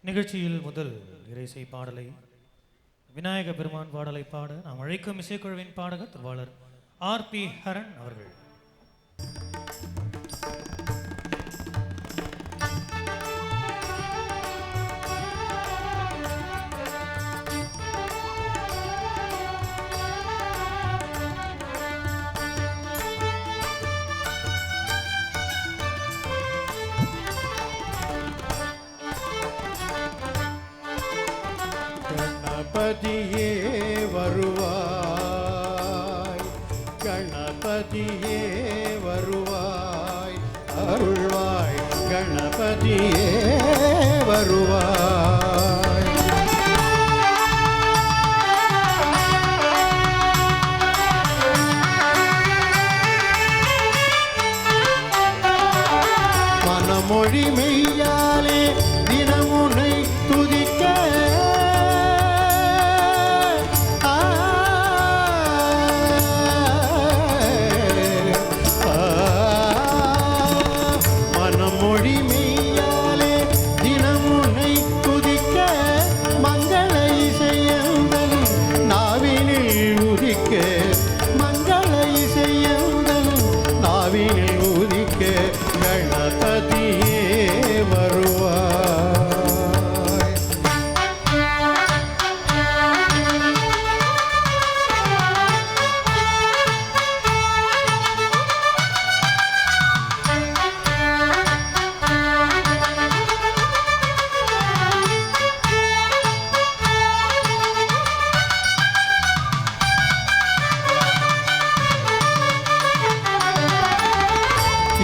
நிகழ்ச்சியில் முதல் இறைசை பாடலை விநாயக பெருமான் பாடலை பாட நாம் அழைக்கும் இசைக்குழுவின் பாடகர் திருவாளர் ஆர்.பி. ஹரன் அவர்கள். கணபதியே வருவாய், கணபதியே வருவாய், அருள்வாய் கணபதியே வருவாய். மனமொழி மெய்யாலே தினமுனை துதிக்க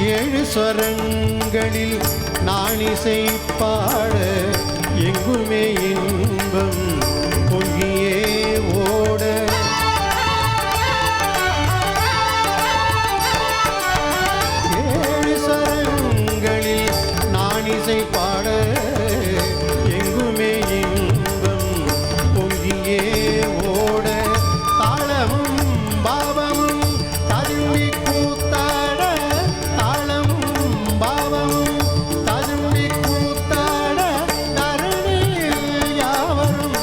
ஏழு ஸ்வரங்களில் நாணிசை பாட எங்குமே இன்பம் பொங்கியே ஓட ஏழு ஸ்வரங்களில் நாணிசை பாட எங்குமே இன்பம் பொங்கியே ஓட தாளமும் பாவமும் தள்ளி கூத்தாட பாவமும் ததும்பி கூத்தாட தரணியில் யாவரும்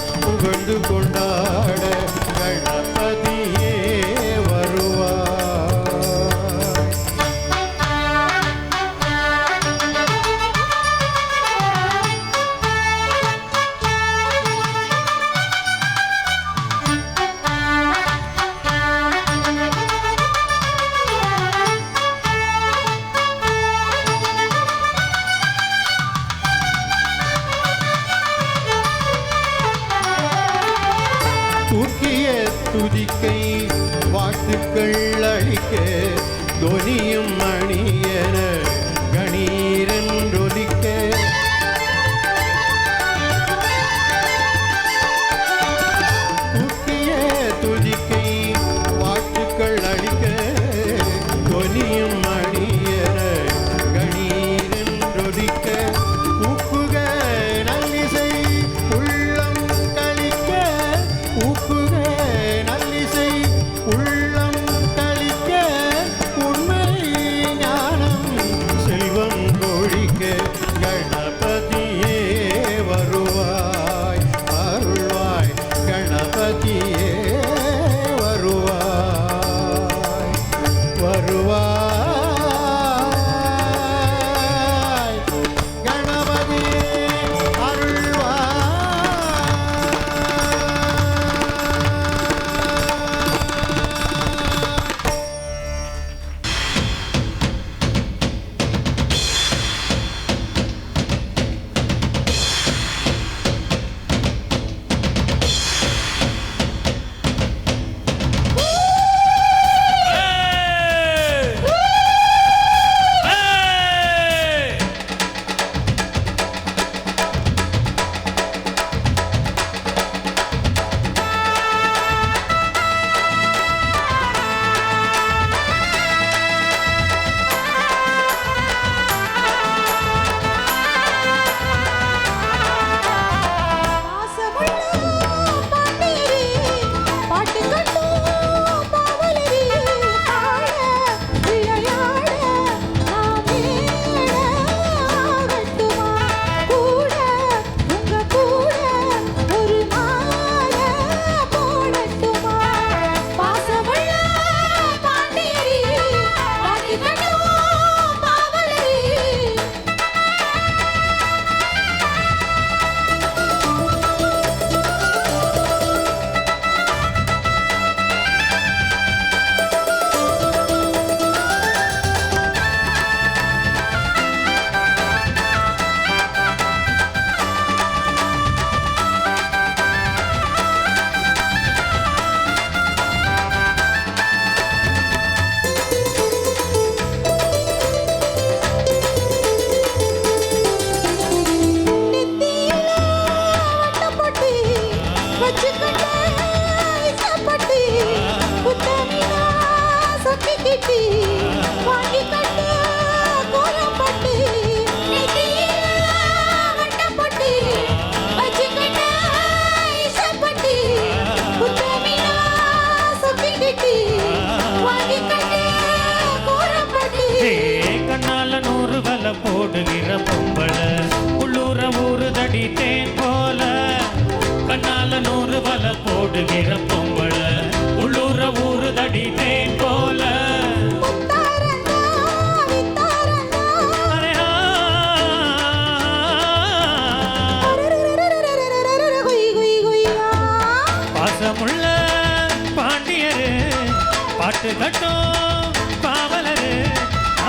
பாட்டு கட்டும் பாவலரு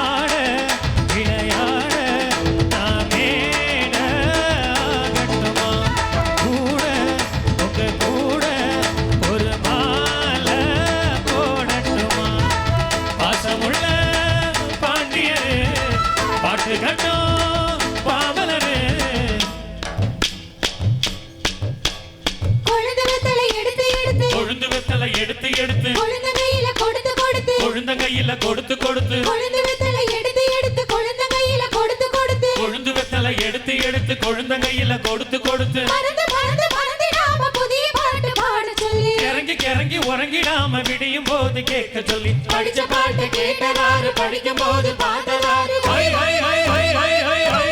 ஆட விளையாட நாமேட ஆகட்டுமா கூட உங்க கூட ஒரு மாலை போடட்டுமா பாசமுள்ள பாண்டியரு பாட்டு கட்டும் பாவலரு கொழுந்து வெத்தலை எடுத்து எடுத்து கொழுந்த கையில கொடுத்து கொடுத்து கொழுந்த கையில கொடுத்து கொடுத்து கொழுந்து வெத்தலை எடுத்து எடுத்து கொழுந்த கையில கொடுத்து கொடுத்து கொழுந்து வெத்தலை எடுத்து எடுத்து கொழுந்த கையில கொடுத்து கொடுத்து மறந்து மறந்து மறந்திடாம புதிய பாட்டு பாட சொல்லி இறங்கி இறங்கி உறங்கிடாம விடியும் போது கேட்க சொல்லி படிச்ச பாட்டு கேட்டதாரு படிக்கும் போது பார்த்ததாரு ஹை ஹை ஹை ஹை ஹை ஹை ஹை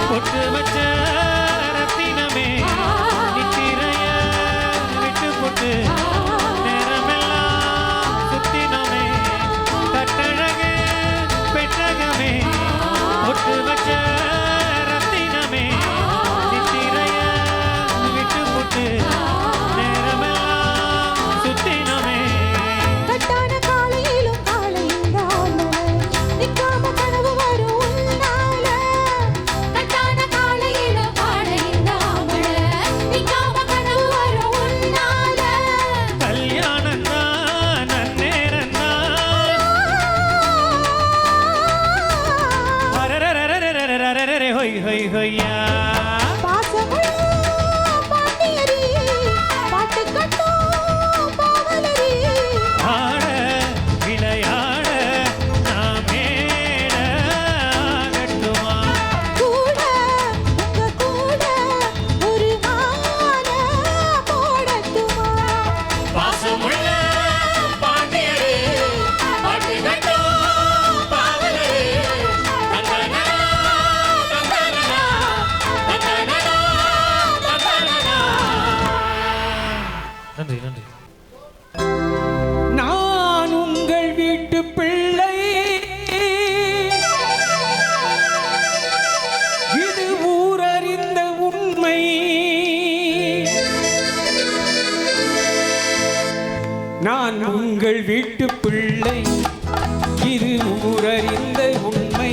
பொட்டு வச்ச ரத்தினமே நித்திரைய விட்டு போட்டு நேரமெல்லாம் சுத்தினமே கட்டழகு பெட்டகமே பொட்டு வச்ச ரத்தினமே நித்திரைய விட்டு போட்டு நேரமெல்லாம் சுத்தினமே கட்டான காலையிலும் காலையில் நிக்காம கனவு வரும் ஹொய் ஹொய் ஹொய்யா பாசமுள்ள பாண்டியரி பாட்டு கட்டும் பாவலரி ஆட விளையாட நாமேட ஆகட்டுமா கூட உங்க கூட ஒரு மாலை போடட்டுமா பாசமுள்ள பாண்டியரி பாட்டு கட்டும் பாவலரி நன்றி நன்றி. நான் உங்கள் வீட்டு பிள்ளை, இது ஊரறிந்த உண்மை. நான் உங்கள் வீட்டு பிள்ளை, இது ஊரறிந்த உண்மை.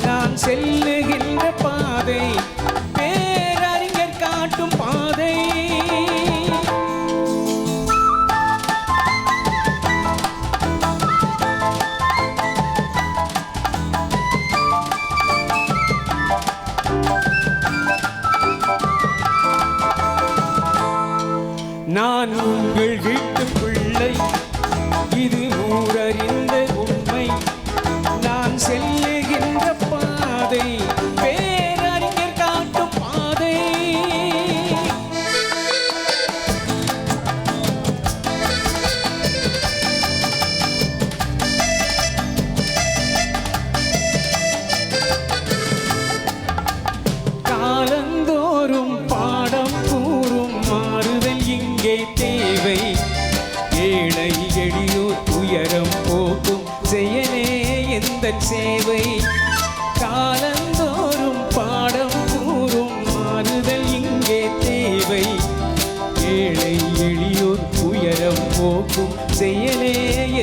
நான் செல்லுகின்ற பாதை பேரறிஞர் காட்டும் பாதை. நான் உங்கள் வீட்டு பிள்ளை, இது ஊரறிந்த உண்மை. நான் செல்லுகின்ற பாதை பேரறிஞர் காட்டும் பாதை. காலந்தோறும் பாடம் கூறும் மாறுதல் இங்கே தேவை. ஏழை எளியோர் துயரம் போக்கும் செயலே எந்தன் சேவை. காலந்தோறும் பாடம் கூறும் மாறுதல் இங்கே தேவை. ஏழை எளியோர் துயரம் போக்கும் செயலே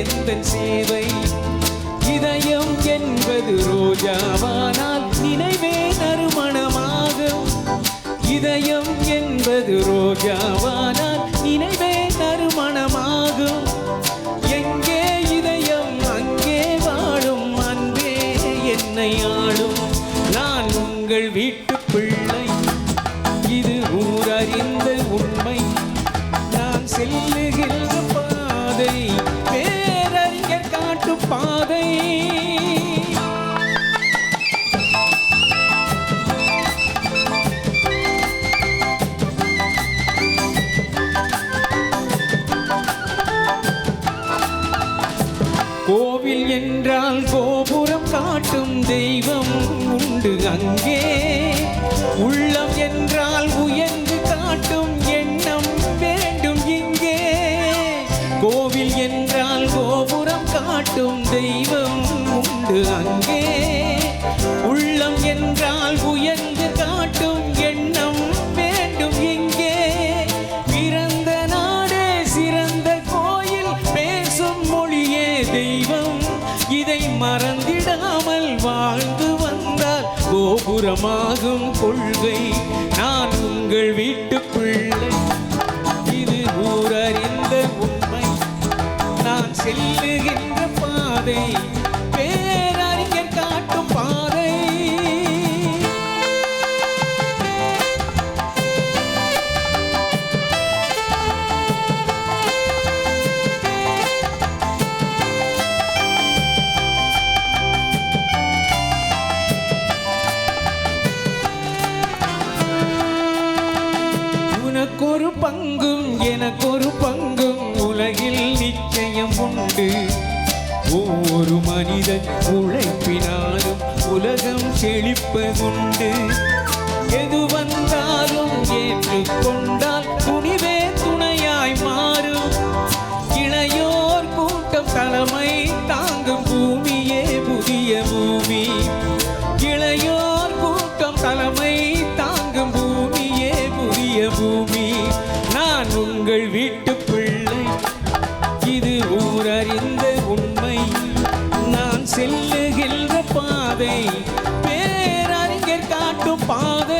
எந்தன் சேவை. இதயம் என்பது ரோஜாவானால் நினைவே நறுமணமாகும். இதயம் என்பது ரோஜாவானால் நினைவே நறுமணமாகும். எங்கே இதயம் அங்கே வாழும் அன்பே என்னை ஆளும். நான் உங்கள் வீட்டு பிள்ளை, இது ஊரறிந்த உண்மை. நான் செல்லுகின்ற பாதை பேரறிஞர் காட்டும் பாதை. கோவில் என்றால் கோபுரம் காட்டும் தெய்வம் உண்டு. உண்டு அங்கே. உள்ளம் என்றால் உயர்ந்து காட்டும் எண்ணம் வேண்டும் இங்கே. கோவில் என்றால் கோபுரம் காட்டும் தெய்வம் உண்டு அங்கே. உள்ளம் என்றால் உயர்ந்து காட்டும் எண்ணம் வேண்டும் இங்கே. பிறந்த நாடே சிறந்த கோயில், பேசும் மொழியே தெய்வம். இதை மறந்திடாமல் வாழ்ந்து வந்தால் கோபுரமாகும் கொள்கை. நான் உங்கள் வீட்டு பிள்ளை, இது ஊரறிந்த உண்மை. நான் செல்லுகின்ற பாதை பேரறிஞர் காட்டும் பாதை. உனக்கொரு பங்கும் எனக்கொரு பங்கும் உலகில் நிச்சயம் உண்டு. ஒவ்வொரு மனிதன் உழைப்பினாலும் உலகம் செழிப்பதுண்டு. எது வந்தாலும் ஏற்றுக்கொண்டால் துணிவே துணையாய் மாறும். இளையோர் கூட்டம் தலைமை தாங்கும் பூமியே புதிய பூமி. இளையோர் கூட்டம் தலைமை தாங்கும் பூமியே புதிய பூமி. நான் உங்கள் வீட்டு பிள்ளை, இது ஊரறிந்த உண்மை. நான் செல்லுகின்ற பாதை பேரறிஞர் காட்டும் பாதை.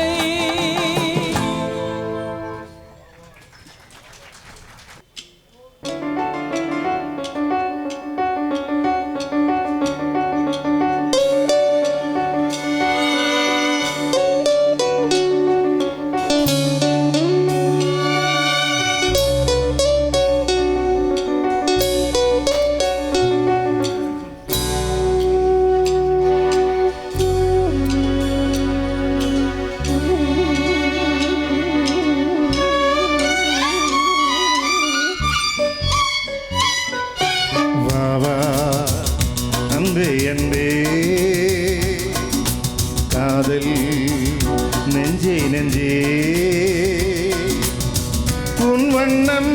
அன்பே காதல் நெஞ்சே நெஞ்சே உன் வண்ணம்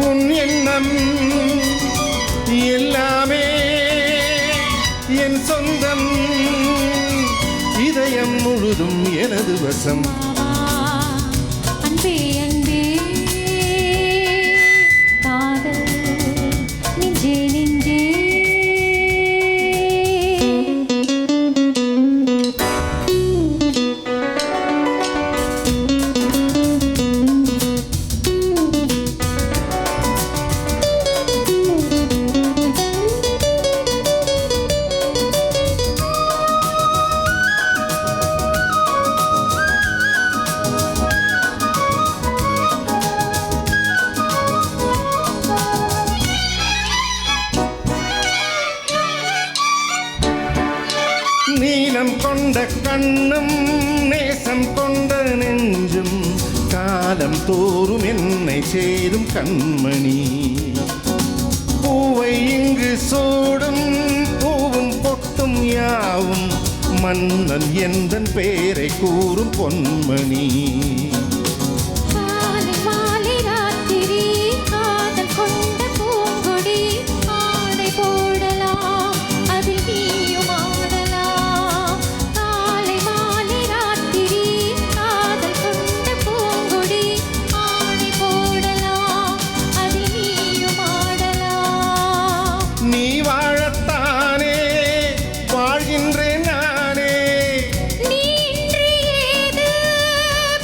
உன் எண்ணம் எல்லாமே என் சொந்தம். இதயம் முழுதும் எனது வசம். அன்பே அன்பே காதல் நெஞ்சே நெஞ்சே. நீலம் கொண்ட கண்ணும் நேசம் கொண்ட நெஞ்சும் காலம் தோறும் என்னை சேரும் கண்மணி. பூவை இங்கு சூடும் பூவும் பொட்டும் யாவும் மன்னன் எந்தன் பேரை கூறும் பொன்மணி. காலை மாலை ராத்திரி காதல் கொண்ட பூங்கொடி. ஆடை போடலாம் அதில் நீயும் ஆடலாம். காலை மாலை ராத்திரி காதல் கொண்ட பூங்கொடி. ஆடை போடலாம் அதில் நீயும் ஆடலாம். நீ வாழத்தானே வாழ்கின்றேன் நானே. நீ இன்று ஏது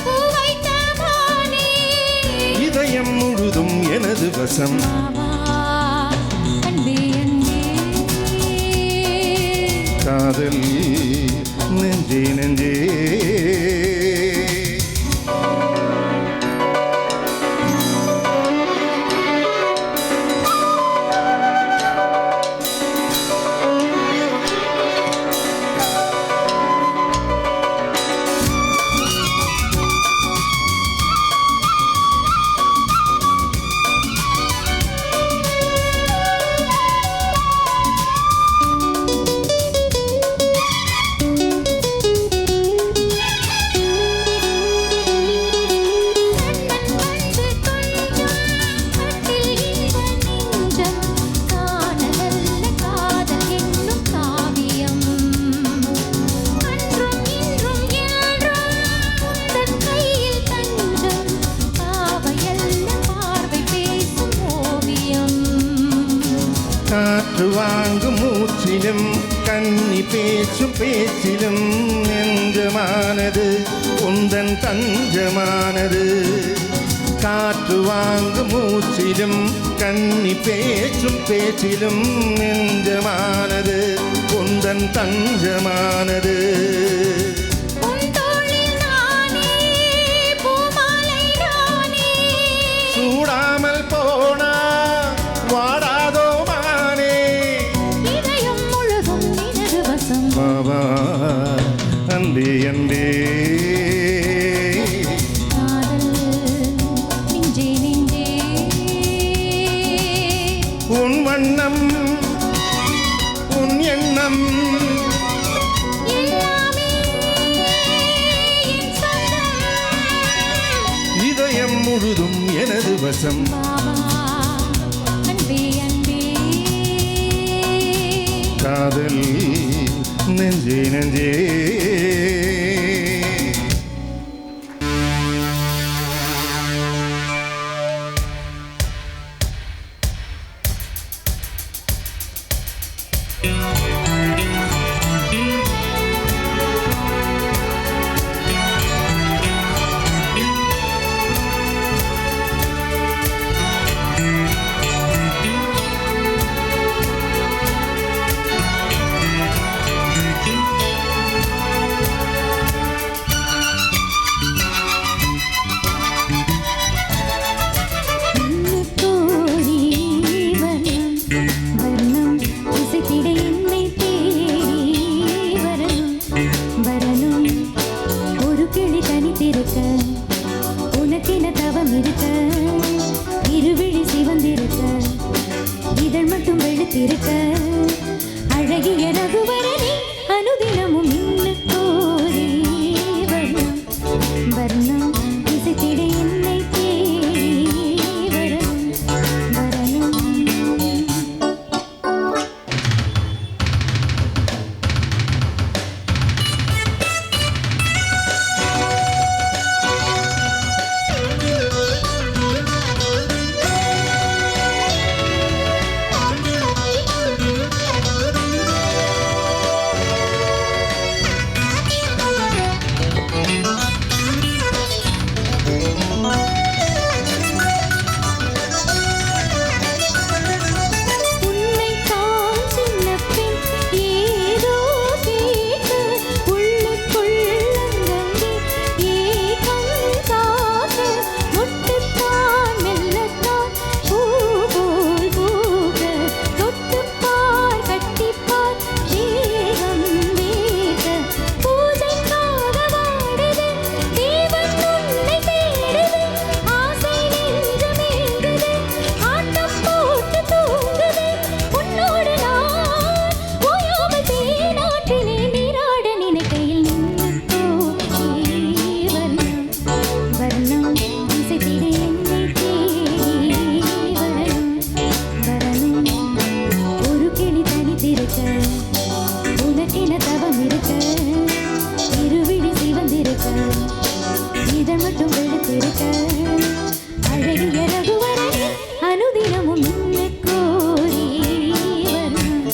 பூ வைத்த மானே. இதயம் முழுதும் எனது வசம். அன்பே அன்பே காதல் நெஞ்சே நெஞ்சே. காற்று வாங்கும் மூச்சிலும் கன்னி பேச்சும் பேச்சிலும் நெஞ்சமானது உந்தன் தஞ்சமானது. காற்று வாங்கும் மூச்சிலும் கன்னி பேச்சும் பேச்சிலும் நெஞ்சமானது உந்தன் தஞ்சமானது. உன் தோளில் நானே பூமாலை நானே சூடாமல் போனா வாடாதோ மானே. இதயம் முழுதும் நினது வசம் பாவா அன்பே அன்பே காதல் நெஞ்சே நெஞ்சே உன் வண்ணம் உன் எண்ணம் எல்லாமே என் சொந்தம். இதயம் முழுதும் எனது வசம். பாபா அன்பே அன்பே காதல் நெஞ்சே நெஞ்சே கோரி வர்ணம் வர்ணம் இசைத்திட என்னை தேடி வரணும் வரணும். ஒரு கிளி தனித்திருக்க உனக்கென தவம் இருக்க இருவிழி சிவந்திருக்க இதழ் மட்டும் வெளுத்திருக்க அழகிய ரகுவரனே அனுதினமும் இன்ன கோரி வர்ணம் வர்ணம் இசைத்திட என்னை தேடி வரணும் வரணும். உன்னைத்தான் சின்னப் பெண் ஏதோ கேட்டு உள்ளுக்குள் அங்கங்கே ஏகம் காக்க முட்டுத்தான் மெல்லத்தான் பூ போல் பூக்க தொட்டுப்பார் கட்டிப்பார் தேகம் வேக பூஜைக்காக வாடுது தேவன் உன்னை தேடுது ஆசை நெஞ்சமேங்குது ஆட்டம் போட்டு தூங்குது உன்னோடு நான் ஓயாமல் தேனாற்றிலே நீராட நினைக்கையில் நின்று வர்ணம் வர்ணம் இசைத்திட என்னை தேடி வரணும் வரணும். ஒரு கிளி தனித்திருக்க உனக்கென தவம் இருக்க இருவிழி சிவந்திருக்க இதழ் மட்டும் வெளுத்திருக்க அழகிய ரகுவரனே அனுதினமும் இன்ன கோரி வர்ணம்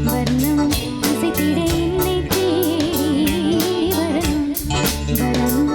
வர்ணம் இசைத்திட என்னை தேடி வரணும் வரணும்.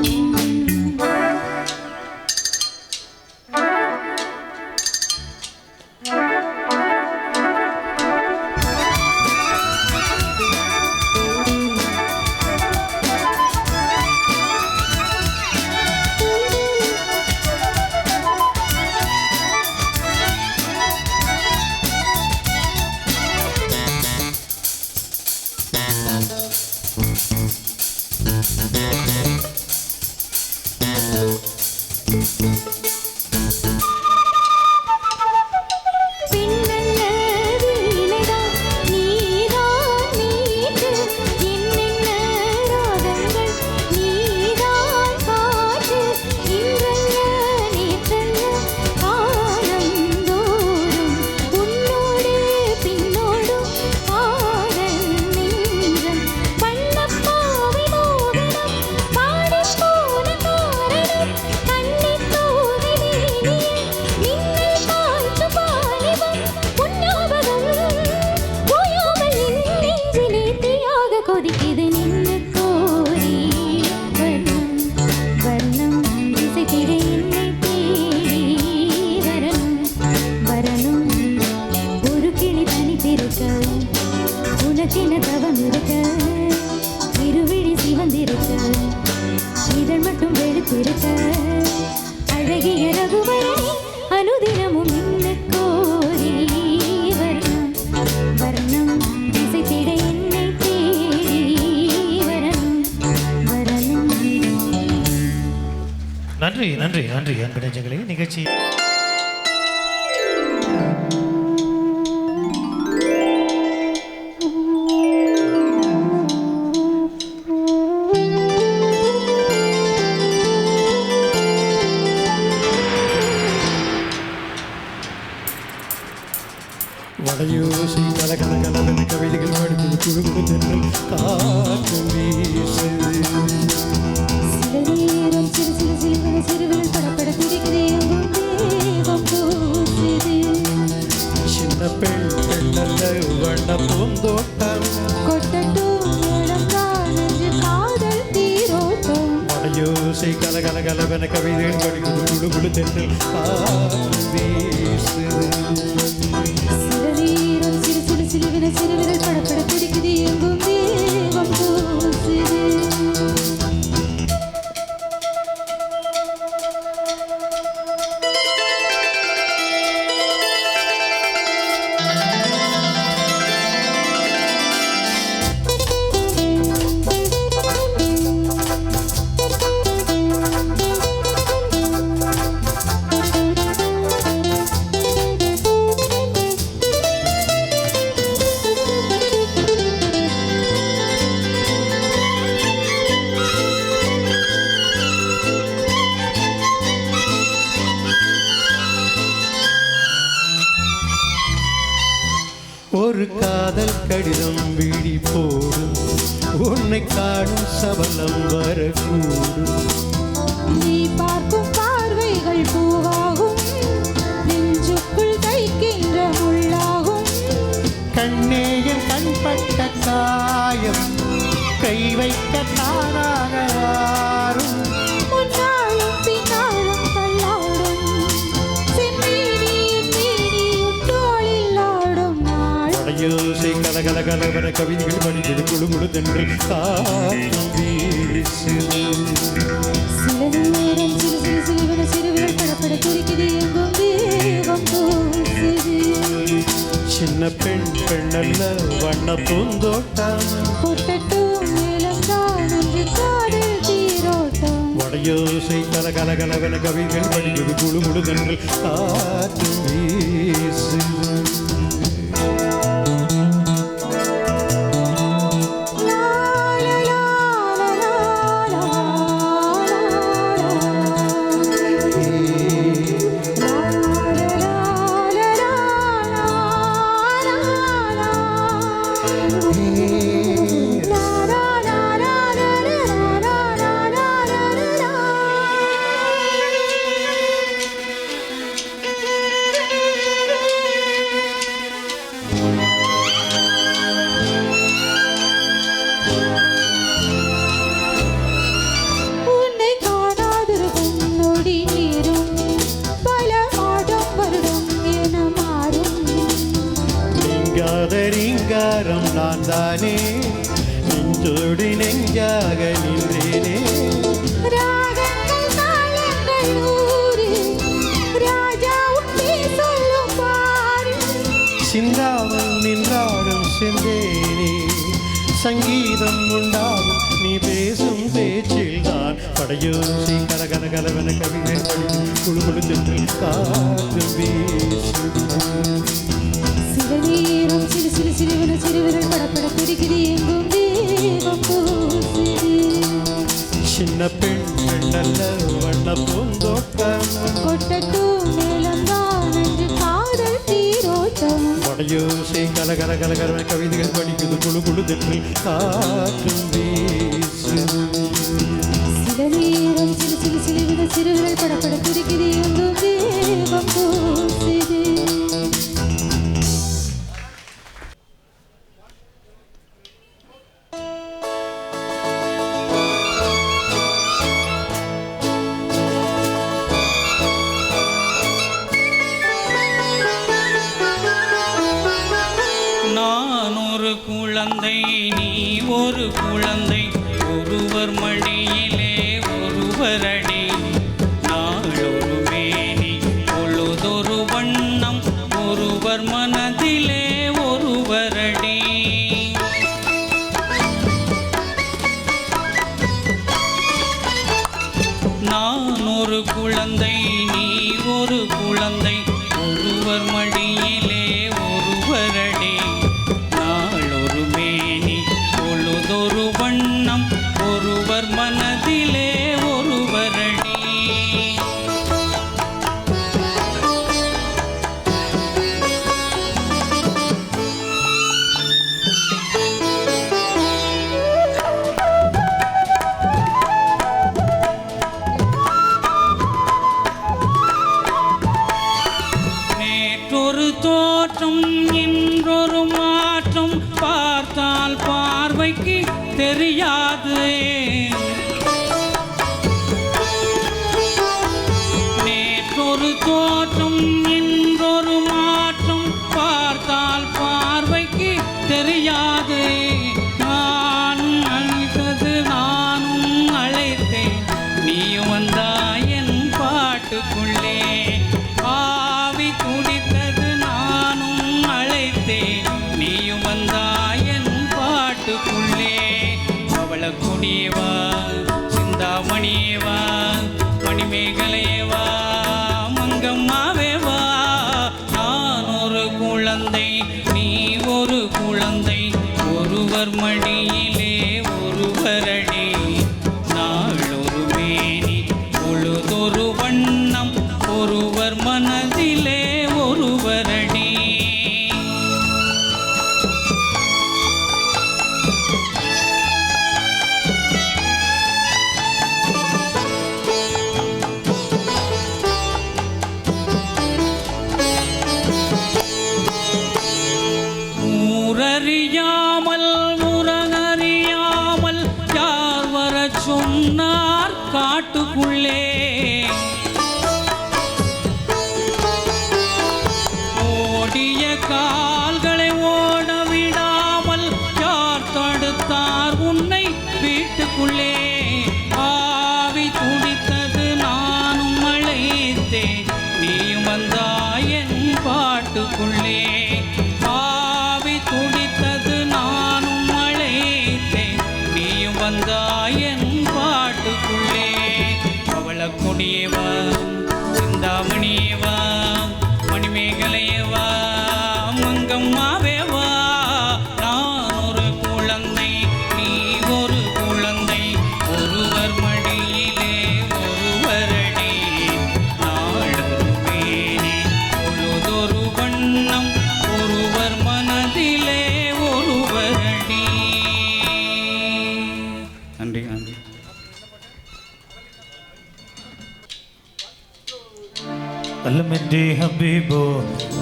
பின்னல்ல வீணைதான் நீதான் மீட்டு என்னென்ன ராகங்கள் நீதான் பாட்டு இன்றல்ல நேற்றல்ல காலம் தோறும் உன்னோடு பின்னோடும் ஆடல் நெஞ்சம் வண்ணப்பாவை மோகனம் பாடிப் போன காரணம் கண்ணித் தோகை மேனியே மின்னல் காற்று பாலிவம் உன் ஞாபகம் அனுதினமும் என்ன கோரி வர்ணம் வர்ணம் இசைத்திட என்னை தேடி வரணும் வரணும். நன்றி நன்றி நன்றி அன்பு நெஞ்சங்களே. நிகழ்ச்சி வடையோசை கலகல கலவென கவிதைகள் படித்தது குழுகுழு தென்றல் காற்று வீசுது. சில நேரம் சிறு சிறு சிலுவன சிறுவிரல் படபட துடிக்குதே எங்கும் தேவம் பூசுது. சின்ன பெண் பெண்ணல்ல வண்ண பூந்தோட்டம் கொட்டட்டும் மேளம்தான் என்று காதல் தீரோட்டம். வடையோசை கலகல கலவென கவிதைகள் படித்தது குழுகுழு தென்றல் காற்று வீசுது. சில நேரம் சிறு சிறு சிலுவன சிறுவிரல் படபட துடிக்குதே எங்கும் தேவம் பூசுது. ஒரு காதல் கடிதம் விழி போடும் உன்னை காணும் சபலம் வரக்கூடும். நீ பார்க்கும் பார்வைகள் பூவாகும் நெஞ்சுக்குள் தைக்கின்ற முள்ளாகும். கண்ணேயன் கண்பட்ட காயம் கை வைக்க தானாக வாரும். முன்னாலும் பின்னாலும் தள்ளாடும் செம்மீனியின் மீனியும் தோளில் ஆடும் நாள். வடையோசை கலகல கலவர கவிதைகள் படித்தது குழு முழு தென்று காற்றும் வீசுது. சில நேரம் சிறு சிறு சிலுவன சிறுவிரல் படபட துடிக்குது எங்கும் தேவம் பூசுது. சின்ன பெண் பெண்ணல்ல வண்ண பூந்தோட்டம் கொட்டட்டும் மேளம்தான் என்று காதல் தீரோட்டம். வடையோசை கலகல கலவர கவிதைகள் படித்தது குழு முழு தென்று காற்றும் வீசுது. உன்னை காணாதொரு கண்ணொடி நீரும் பல மாதம் வருடம் என மாறும். நீங்காத ரீங்காரம் நான் தானே நெஞ்சோடு நெஞ்சாக நின்றேனே. ராகங்கள் தாளங்கள் நூறு ராஜா உன்னே சொல்லும் பாரு. சிந்தாமல் நின்றாடும் செந்தேனே சங்கீதம் உண்டாகும் நீ பேசும் பேச்சில் தான். படையோசை கலகல கலவன கவிகள் குழு குழு சென்று காற்று வீசுது. சில நேரம் சிறு சிறு சிறுவன சிறுவிரல் படபட துடிக்குது எங்கும் தேவம் பூசுது. சின்ன பெண் பெண்ணல்ல வண்ண பூந்தோட்டம் கொட்டட்டும் மேளம்தான் என்று காதல் தீரோட்டம். வடையோசை கலகல கலகலவன கவிதைகள் படிக்குது குழு குழு தென்று காற்றும் வீசுது. சில நேரம் சிறு சிறு சிலுவன சிறுவிரல் படபட துடிக்குது எங்கும் தேவம் பூசுது. நான் ஒரு குழந்தை நீ ஒரு குழந்தை ஒருவர் மடியிலே ஒருவர் அடி நாளொரு மேனி பொழுதொரு குழந்தை நீ ஒரு குழந்தை ஒருவர் மடியிலே ஒருவரடி நாளொரு மேனி பொழுதொரு வண்ணம் ஒருவர் மனதிலே ஒருவரடி நேற்றொரு தோற்றம் இன்றொரு மாற்றம் பார்த்தால் பார்வைக்கு தெரியாது நேற்றொரு தோற்றம் இன்றொரு மாற்றம் பார்த்தால் பார்வைக்கு தெரியாது நான் அழைத்தது நானும் அழைத்தேன் நீயும் வந்தாய் என் பாட்டுக்குள்ளே ஆவி துடித்தது நானும் அழைத்தேன் நீயும் வந்தாய் என் பாட்டுக்குள்ளே அவளக்குடியவா சிந்தாமணியவா மணிமேகலையவா மங்கம்மாவேவா நான் ஒரு குழந்தை நீ ஒரு குழந்தை ஒருவர் மடியிலே ஒருவரடி நாளொரு மேனி பொழுதொரு வண்ணம் ஒருவர் மனதிலே ஒருவரடி ஊரறியாமல் உரகறியாமல் யார் வரச் சொன்னார் காட்டுக்குள்ளே ஓடிய கால்களை ஓட விடாமல் யார் தடுத்தார் உன்னை வீட்டுக்குள்ளே ஆவி துடித்தது நானும் அழைத்தேன் நீயும் வந்தாய் என் பாட்டுக்குள்ளே ஆவி துடித்தது நானும் அழைத்தேன் நீயும் வந்தாய் என் பாட்டுக்குள்ளே அவளக்குடியவா சிந்தாமணியவா மணிமேகலையவா மங்கம்மாவேவா நான் ஒரு குழந்தை நீ ஒரு குழந்தை ஒருவர் மடியிலே ஒருவரடி நாளொரு மேனி பொழுதொரு வண்ணம் ஒருவர் மனதிலே ஒருவரடி நன்றி நன்றி அல்லமெத்தே ஹபீபோ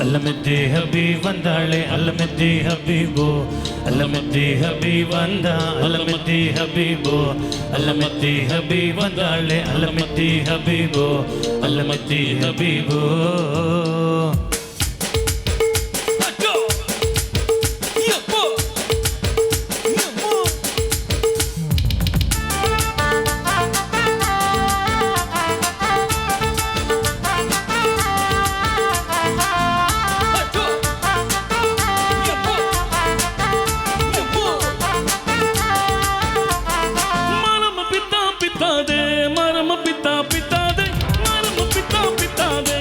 அல்லமெத்தே ஹபீப் வந்தாளே அல்லமெத்தே ஹபீபோ அல்லமெத்தே ஹபீப் வந்தா அல்லமெத்தே ஹபீபோ அல்லமெத்தே ஹபீப் வந்தாளே அல்லமெத்தே ஹபீபோ அல்லமெத்தே ஹபீபோ மரம பித்தா பித்தாதே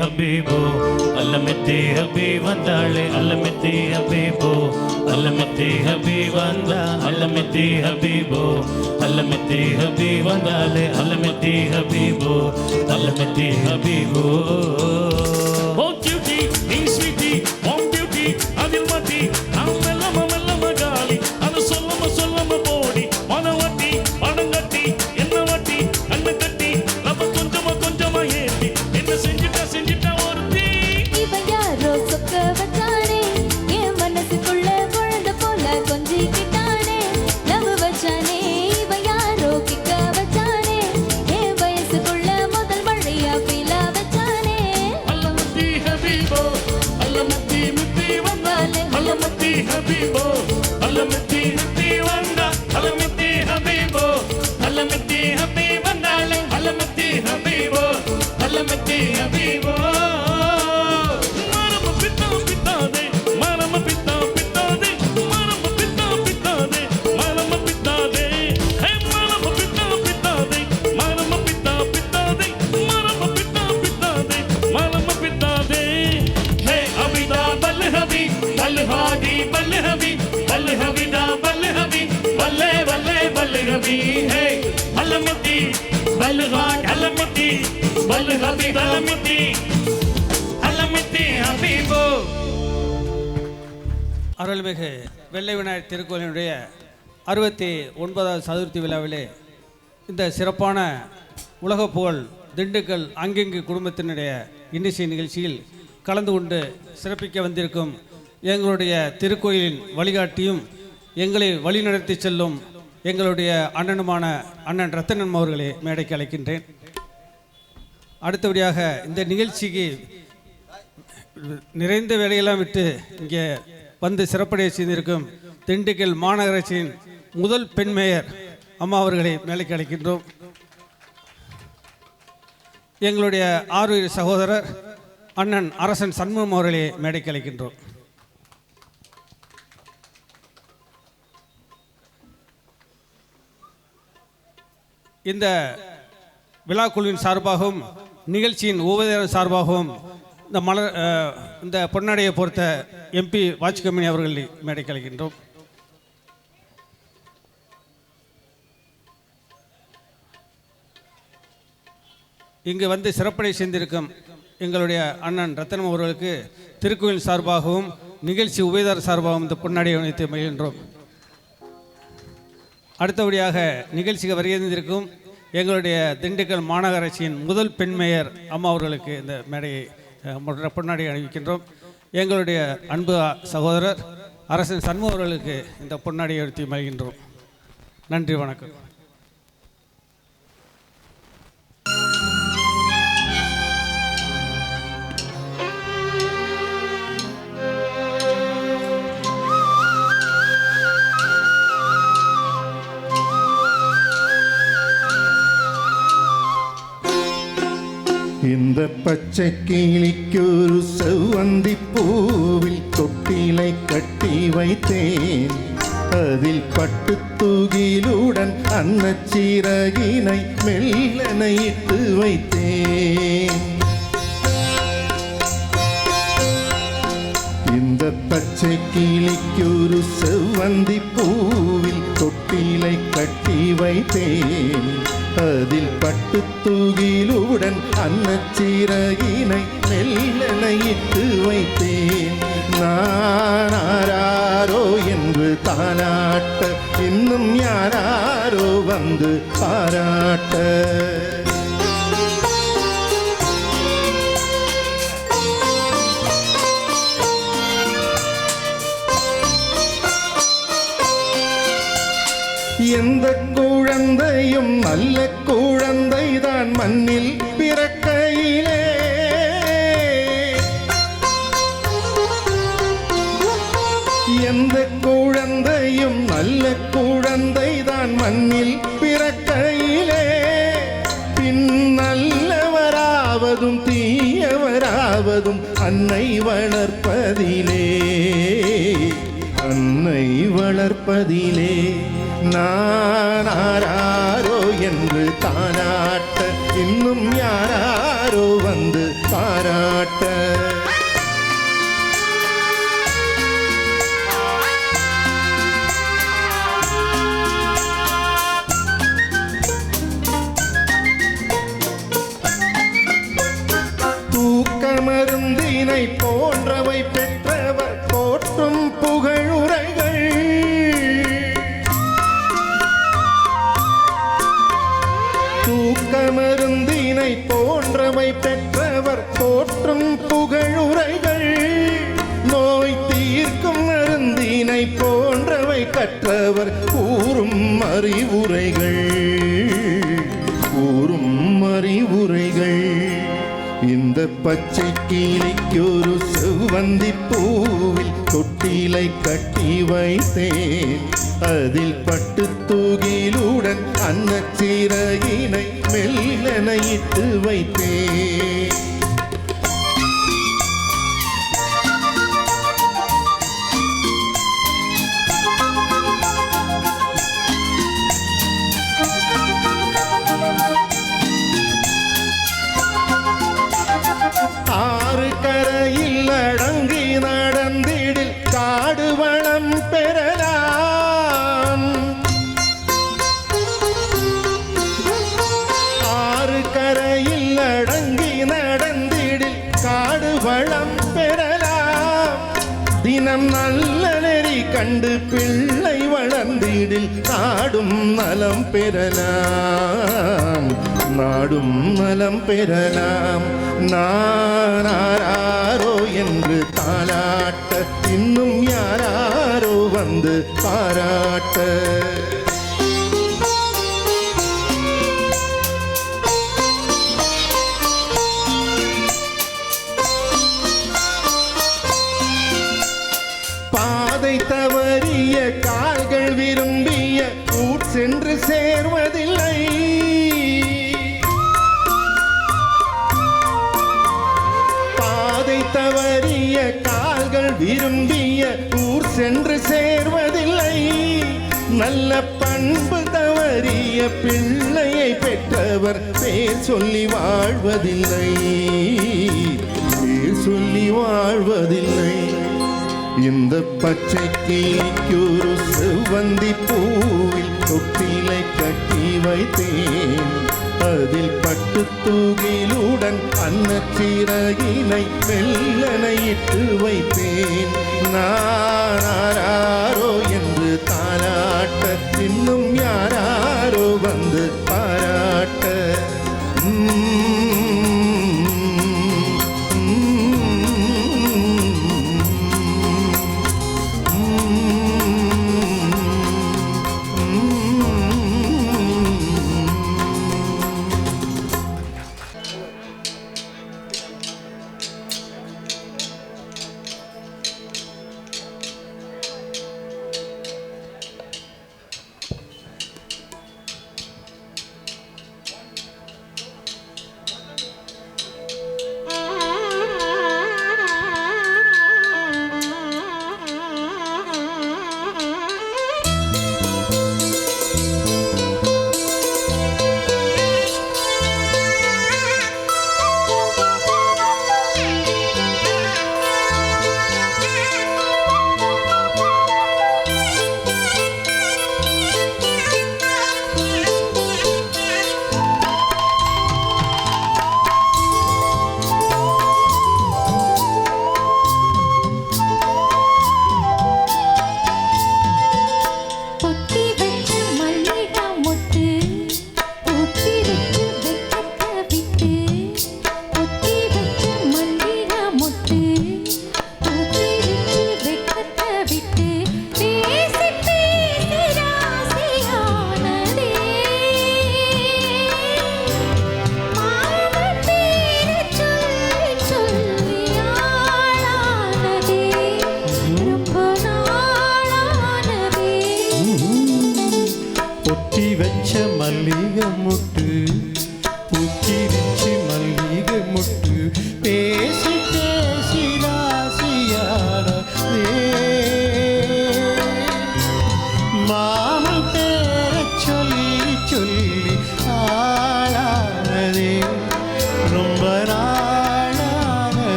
ஹபீபோ அல்லமெத்தி ஹபீ வந்தாளே அல்லமெத்தி ஹபீபோ அல்லமெத்தி ஹபீ வந்தா அல்லமெத்தி ஹபீபோ அல்லமெத்தி ஹபீ வந்தாளே அல்லமெத்தி ஹபீபோ அல்லமெத்தி ஹபீபோ ஓ கியூட்டி நீ ஸ்வீட்டி ஓ பியூட்டி அதில் மத்தி நான் மெல்லம காலி அது சொல்லம போடி மனவட்டி பணங்கட்டி என்ன வட்டி கண்ணு கட்டி நம்ம கொஞ்சமா ஏத்தி என்ன செஞ்சுட்டா ஒருத்தி இவன் யாரோ சொக்க வச்சானே என் மனசுக்குள்ள குழந்தை போல கொஞ்சிக்கிட்டானே லவ் வச்சானே இவன் யாரோ கிக்க வச்சானே என் வயசுக்குள்ள முதல் மழையா பீலா வச்சானே அல்லமத்தி ஹபீபோ அல்லமத்தி முத்தி வந்தாலே அல்லமத்தி ஹபீபோ அல்லமத்தி முத்தி வந்தா அல்லமத்தி ஹபீபோ அல்லமத்தி ஹபீ வந்தாலே அல்லமத்தி ஹபீபோ அல்லமத்தி ஹபீபோ மரம பித்தாதே மரம பித்தாதே மரம பித்தாதே மரம பித்தாதே ஹே மரம பித்தாதே மரம பித்தாதே மரம பித்தாதே மரம பித்தாதே ஹே அபிதா பல்ஹபி பல்ஹாதி பல்ஹபி பல்ஹபிதா பல்ஹபி பல்லே பல்ஹபி ஹே அல்லமத்தி பல்ஹாத் அல்லமத்தி பல்ஹபி அல்லமத்தி அல்லமத்தி ஹபீபோ. அருள்மிகு வெள்ளை விநாயகர் திருக்கோயிலினுடைய 69வது சதுர்த்தி விழாவிலே இந்த சிறப்பான உலக புகழ் திண்டுக்கல் அங்கங்கு குடும்பத்தினுடைய இன்னிசை நிகழ்ச்சியில் கலந்து கொண்டு சிறப்பிக்க வந்திருக்கும் எங்களுடைய திருக்கோயிலின் வழிகாட்டியும் எங்களை வழிநடத்தி செல்லும் எங்களுடைய அண்ணனுமான அண்ணன் ரத்தனன் அவர்களை மேடைக்கு அழைக்கின்றேன். அடுத்தபடியாக இந்த நிகழ்ச்சிக்கு நிறைந்த வேலையெல்லாம் விட்டு இங்கே வந்து சிறப்படைய செய்திருக்கும் திண்டுக்கல் மாநகராட்சியின் முதல் பெண் மேயர் அம்மா அவர்களை மேலைக்கு அழைக்கின்றோம். எங்களுடைய ஆறுயிர் சகோதரர் அண்ணன் அரசன் சண்முகம் அவர்களை மேடைக்கு அழைக்கின்றோம். இந்த விழாக்குழுவின் சார்பாகவும் நிகழ்ச்சியின் உபதேசம் சார்பாகவும் இந்த பொன்னாடையை பொறுத்த எம்பி வாட்ச்கம்பெனி அவர்களை மேடைக்கு அழைக்கின்றோம். இங்கு வந்து சிறப்படை செய்திருக்கும் எங்களுடைய அண்ணன் ரத்தனம் அவர்களுக்கு திருக்கோயில் சார்பாகவும் நிகழ்ச்சி உபயதார் சார்பாகவும் இந்த பொன்னாடையை வைத்து மகிழ்கின்றோம். அடுத்தபடியாக நிகழ்ச்சிக்கு வருகின்றிருக்கும் எங்களுடைய திண்டுக்கல் மாநகராட்சியின் முதல் பெண் மேயர் அம்மா அவர்களுக்கு இந்த மேடையை பொன்னாடையை அணிவிக்கின்றோம். எங்களுடைய அன்பு சகோதரர் அரசன் சண்முகம் அவர்களுக்கு இந்த பொன்னாடையை எடுத்து மகிழ்கின்றோம். நன்றி, வணக்கம். இந்த பச்சை கிளிக்கொரு செவ்வந்தி பூவில் தொட்டிலை கட்டி வைத்தேன். அதில் பட்டு தூகிலுடன் அன்னச்சிறகினை மெல்லனையிட்டு வைத்தேன். இந்த பச்சை கிளிக்கொரு செவ்வந்தி பூவில் தொட்டிலை கட்டி வைத்தேன். அதில் பட்டு தூகிலுடன் அன்னச்சிறகினை மெல்லனையிட்டு வைத்தேன். நான் ஆராரோ என்று தாலாட்ட இன்னும் யாராரோ வந்து பாராட்ட. எந்த குழந்தையும் நல்ல குழந்தைதான் மண்ணில் பிறக்கையிலே. எந்த குழந்தையும் நல்ல குழந்தைதான் மண்ணில் பிறக்கையிலே. பின் நல்லவராவதும் தீயவராவதும் அன்னை வளர்ப்பதிலே, அன்னை வளர்ப்பதிலே. நான் ஆராரோ என்று தானாட்ட இன்னும் யாராரோ வந்து பாரா தாலாட்ட தூக்க மருந்தினை போன்றவை பெற்றவர் போற்றும் புகழுரைகள் தூக்க மருந்தினை போன்றவை பெற்றவர் போற்றும் புகழுரைகள் நோய் தீர்க்கும் மருந்தினை போன்றவை கற்றவர் கூறும் அறிவுரைகள் இந்த பச்சை கிளிக்கொரு செவ்வந்தி பூவில் தொட்டிலை கட்டி வைத்தேன் அதில் பட்டு தூகிலுடன் அன்னச்சிறகினை மெல்லென இட்டு வைத்தேன் ஆறு கரையில் அடங்கி நடந்திடில் காடு வளம் பெறலாம் ஆறு கரையில் அடங்கி நடந்திடில் காடு வளம் பெறலாம் தினம் நல்ல நெறி கண்டு பிள்ளை வளர்ந்திடில் நாடும் நலம் பெறலாம் நாடும் நலம் பெறலாம் நாராரோ என்று தாலாட்ட இன்னும் யாராரோ வந்து பாராட்ட பாதை தவறிய கால்கள் விரும்பிய ஊர் சென்று சேர்வதில்லை பாதை தவறிய கால்கள் விரும்பிய ஊர் சென்று சேர்வதில்லை நல்ல பண்பு தவறிய பிள்ளையை பெற்றவர் பேர் சொல்லி வாழ்வதில்லை பேர் சொல்லி வாழ்வதில்லை இந்த பச்சை கிளிக்கொரு செவ்வந்தி பூவில் தொட்டிலை கட்டி வைத்தேன் அதில் பட்டு தூகிலுடன் அன்னச்சிறகினை மெல்லென இட்டு வைத்தேன் நாராரோ என்று தாலாட்ட இன்னும் யாராரோ வந்து பாராட்ட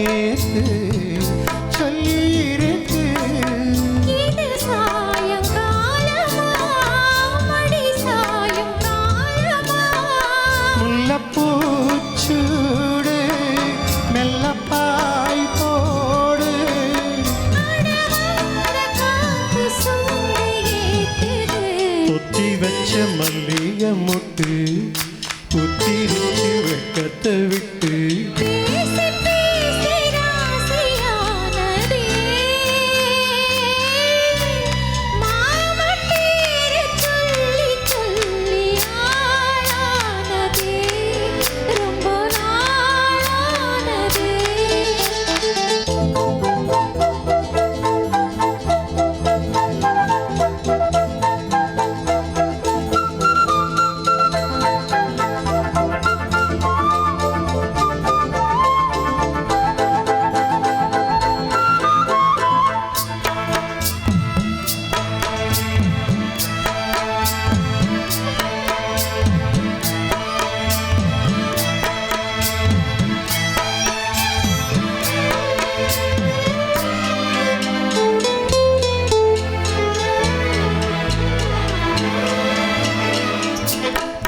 நேத்து சொல்லியிருக்கு. இது சாயங்காலமா மடி சாயும் காலமா முல்லைப்பூச்சூடு மெல்லப்பாய் போடு. அடவந்த காத்து சூடு ஏத்துது பொத்தி வச்ச மல்லிகை மொட்டு புத்திரிச்சு வெக்கத்தை விட்டு. பேசி பேசி ராசியானதே மாமன் பேரு சொல்லி சொல்லி ஆளானதே ரொம்ப நாளானதே.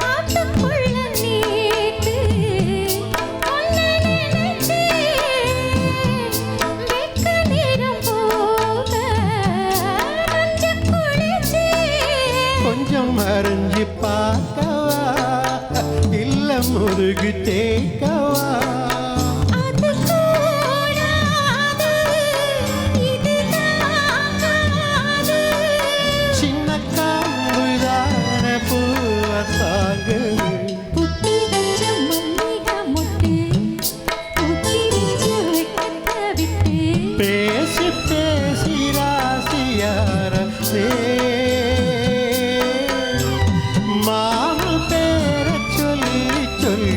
ஆத்துக்குள்ள நேத்து உன்னை நினைச்சேன். வெக்க நேரம் போக மஞ்சள் குளிச்சேன். கொஞ்சம் அரைஞ்சு பார்க்கவா இல்ல முருகு தேய்க்கவா. அது கூடாது இது தாங்காது. சின்ன காம்புதான பூவத்தாங்கு. புத்தி வச்ச மல்லிகை மொட்டு புத்திரிச்சு வெக்கத்தை விட்டு. பேசி பேசி ராசியார மாம பேர சொல்லி சொல்லி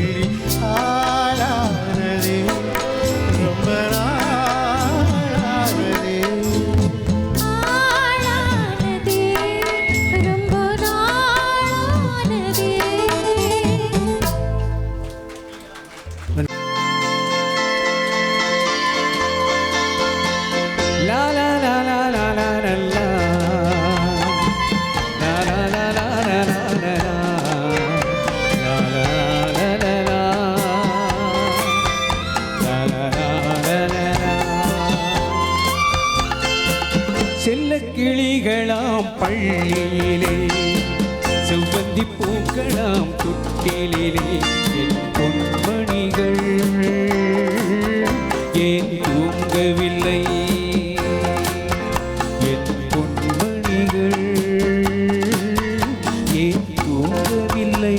ஆளானதே ரொம்ப நாளானதே. ஆளானதே ரொம்ப நாளானதே. லா லா லா லா லா லா லா லா. லா லா லா லா லா லா லா லா. லா லா லா லா லா. லா லா லா லா லா லா. செல்லக் கிளிகளாம் பள்ளியிலே செவ்வந்தி பூக்களாம் தொட்டிலே என் பொன்மணிகள் ஏன் தூங்கவில்லை. என் பொன்மணிகள் ஏன் தூங்கவில்லை.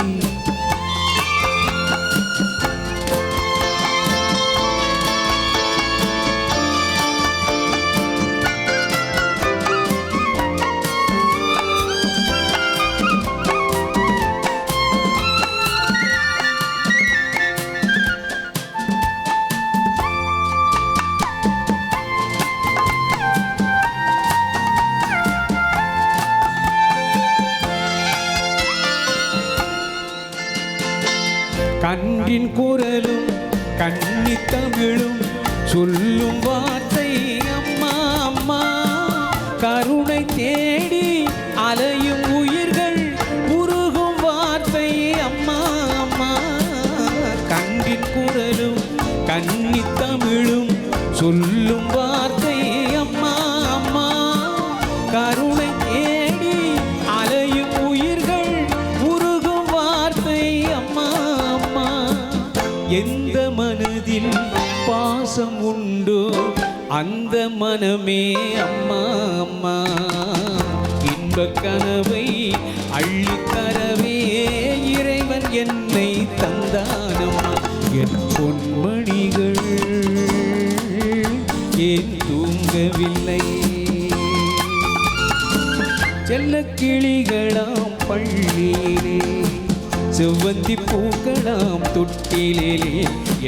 கன்றின் குரலும் கன்னி தமிழும் சொல்லும் வார்த்தை அம்மா அம்மா. கருணை தேடி அலையும் உயிர்கள் உருகும் வார்த்தை அம்மா அம்மா. கன்றின் குரலும் கன்னி தமிழும் சொல்லும் வார்த்தை அம்மா அம்மா. கருணை தேடி அலையும் உயிர்கள் உருகும் வார்த்தை அம்மா அம்மா. எந்த மனதில் பாசம் உண்டோ அந்த மனமே அம்மா அம்மா. இன்பக் கனவை அள்ளித்தரவே இறைவன் என்னை தந்தானம்மா. என் பொன்மணிகள் ஏன் தூங்கவில்லை. செல்லக் கிளிகளாம் பள்ளியிலே செவ்வந்தி பூக்களாம் தொட்டிலே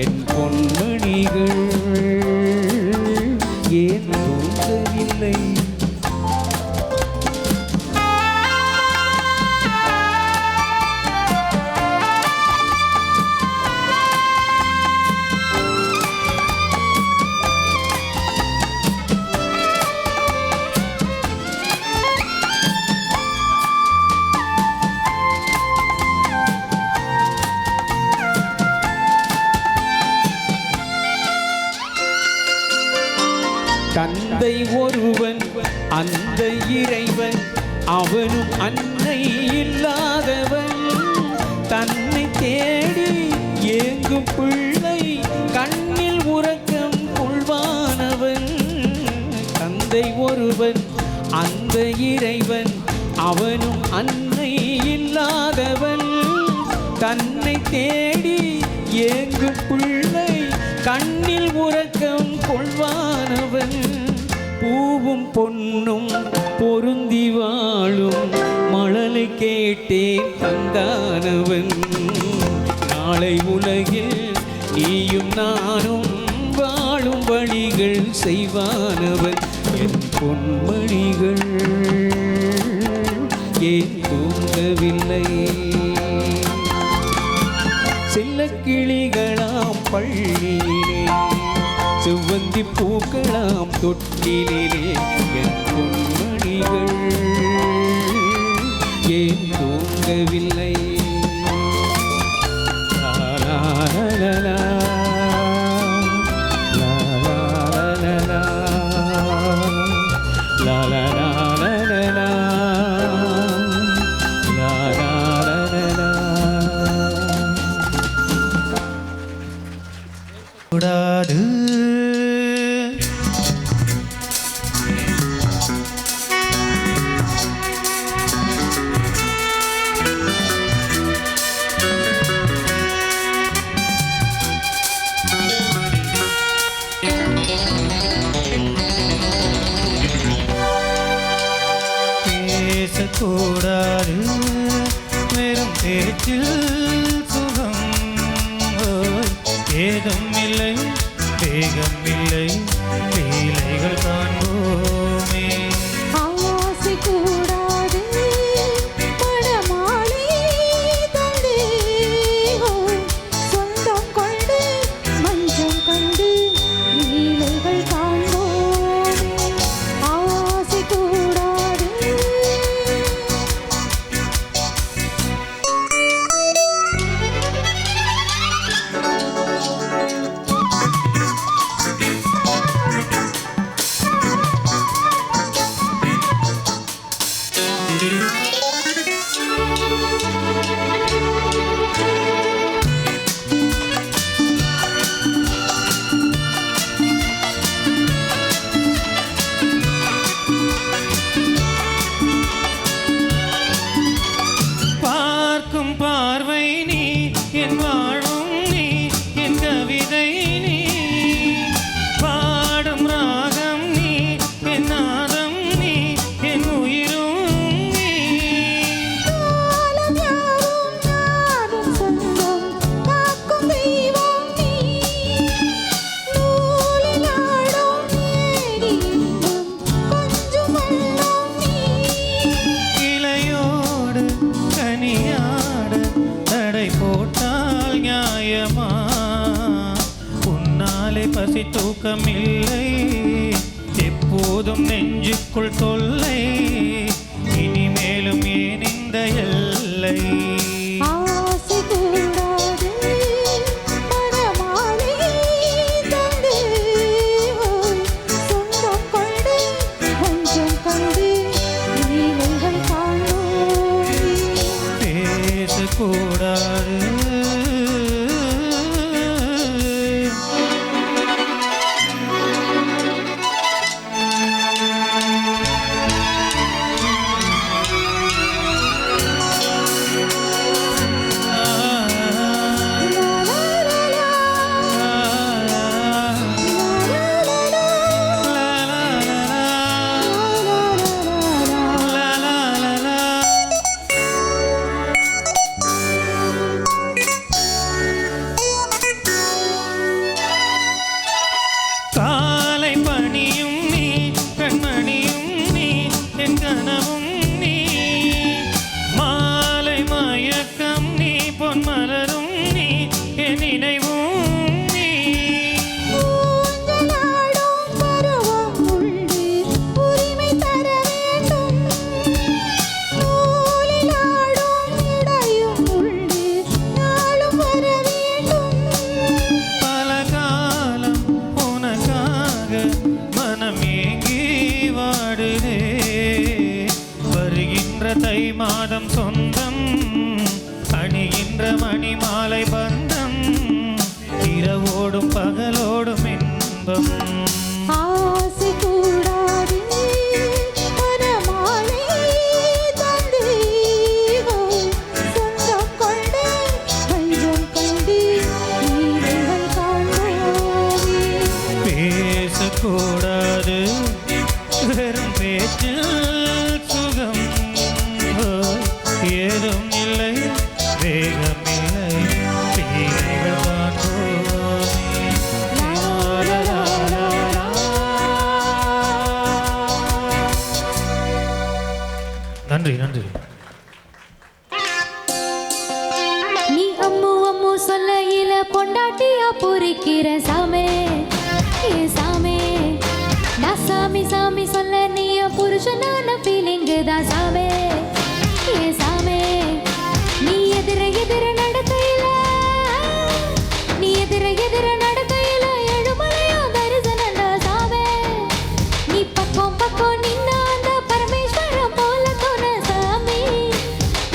என் பொன்மணிகள் ஏன் தூங்கவில்லை. தந்தை ஒருவன் அந்த இறைவன் அவனும் அன்னை இல்லாதவன் தன்னை தேடி ஏங்கும் பிள்ளை கண்ணில் உறக்கம் கொள்வானவன் தந்தை ஒருவன் அந்த இறைவன் அவனும் அன்னை இல்லாதவன் தன்னை தேடி ஏங்கும் பிள்ளை கண்ணில் உறக்கம் கொள்வானவன் பூவும் பொன்னும் பொருந்தி வாழும் மழலை கேட்டேன் தந்தானவன் நாளை உலகில் நீயும் நானும் வாழும் வழிகள் செய்வானவன் என் பொன்மணிகள் ஏன் தூங்கவில்லை செல்ல கிளிகளாம் பள்ளியிலே செவ்வந்தி பூக்களாம் தொட்டிலே என் பொன்மணிகள் ஏன் தூங்கவில்லை லா, லா, லா, லா, லா, லா, லா, லா, லா, லா, லா, லா, லா, லா, லா, லா, லா. கூடாது பேசக்கூடாது வெறும் பேச்சில் சுகம் ஏதும் இல்லை வேகம் இல்லை லீலைகள் காண்போமே ஆசை கூடாது படமாளி தந்தே சொந்தம் கொண்டு மஞ்சம் கண்டு லீலைகள் காண்போமே ஆசை கூடாது பார்க்கும் பார்வை நீ என் வாழும் நீ என் கவிதை நீ பாடும் ராகம் நீ என் நாதம் நீ என் உயிரும் நீ காலம் யாவும் நாடும் சொந்தம் காக்கும் தெய்வம் நீ நூலில் ஆடும் தேடி இன்பம் கொஞ்சம் வெள்ளம் நீ இலையோடு கனியாட தடை போட்டால் நியாயமா உன்னாலே பசி தூக்கமில்லை எப்போதும் நெஞ்சுக்குள் தொல்லை இனிமேலும் ஏன் இந்த எல்லை ஆசை கூடாது படமாளி தந்தே சொந்தம் கொண்டு கொஞ்சம் கண்டு லீலைகள் காண்போமே பேசக்கூடாது சுகம் ஆசை கூடாது மனமாலை தந்தேவோ சொந்தம் கொண்டு பஞ்சம் கண்டு நீங்கள் காண்போமே பேசக்கூடாது வெறும் பேச்சில் சுகம் ஏதும் இல்லை வேகமில்லை தீமைகள் நன்றி நன்றி. நீ அம்மு அம்மு சொல்லையில பொண்டாட்டியா பொறிக்கிற சாமே ஏ சாமே நான் சாமி சாமி சொல்ல நீய புருஷனான ஃபீலிங்கு தான் சாமே ஏ சாமே நீ எதிர எதிர நடக்கையில நீ எதிர எதிர நடக்கையில எழுமலையோ தரிசனண்டா சாமே நீ பக்கம் பக்கம் நின்ன அந்த பரமேஸ்வரம் போல தோண சாமி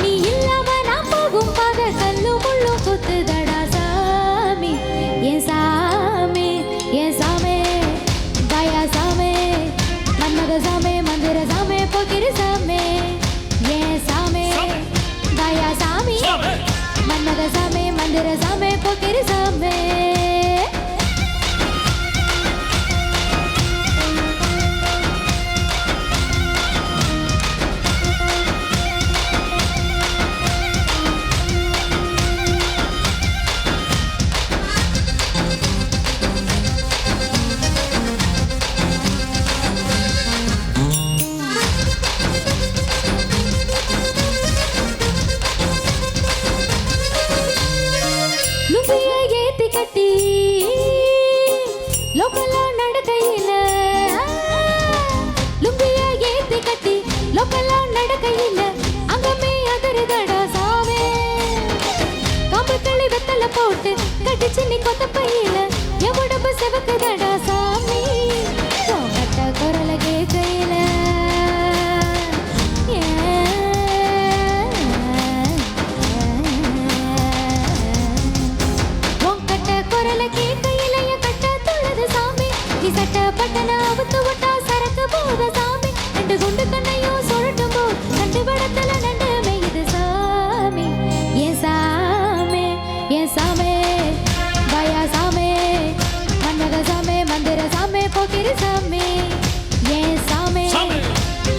நீ இல்லாம நான் போகும் பாத கல்லு முள்ளு குத்துதடா சாமி என் சாமி என் சாமி தயா சாமி மன்மத சாமி மந்திர சாமி போக்கிரி சாமி என் சாமி தயா சாமி மன்மத சாமி மந்திர சாமி போக்கிரி சாமி லுங்கிய ஏத்தி கட்டி லோக்கலா நடக்கையில லுங்கிய ஏத்தி கட்டி லோக்கலா நடக்கையில அங்கமே அதிருதடா சாவே கம்பக்களி வெத்தல போட்டு கட்டிச்சு நீ கொத்த பையில என் உடம்பு செவக்குதடா சாமி கட்ட குரல கேட்கையில குரல கேட்கையில என் கட்ட துள்ளது சாமி நீ சட்ட பட்டன அவுத்து விட்டா சரக்கு போத சாமி ரெண்டு குண்டு கண்ணையும் சுழட்டும் போ நண்டு வடத்துல நண்டு மேயுது சாமி என் சாமி என் சாமி பயா சாமி மன்மத சாமி மந்திர சாமி போக்கிரி சாமி என் சாமி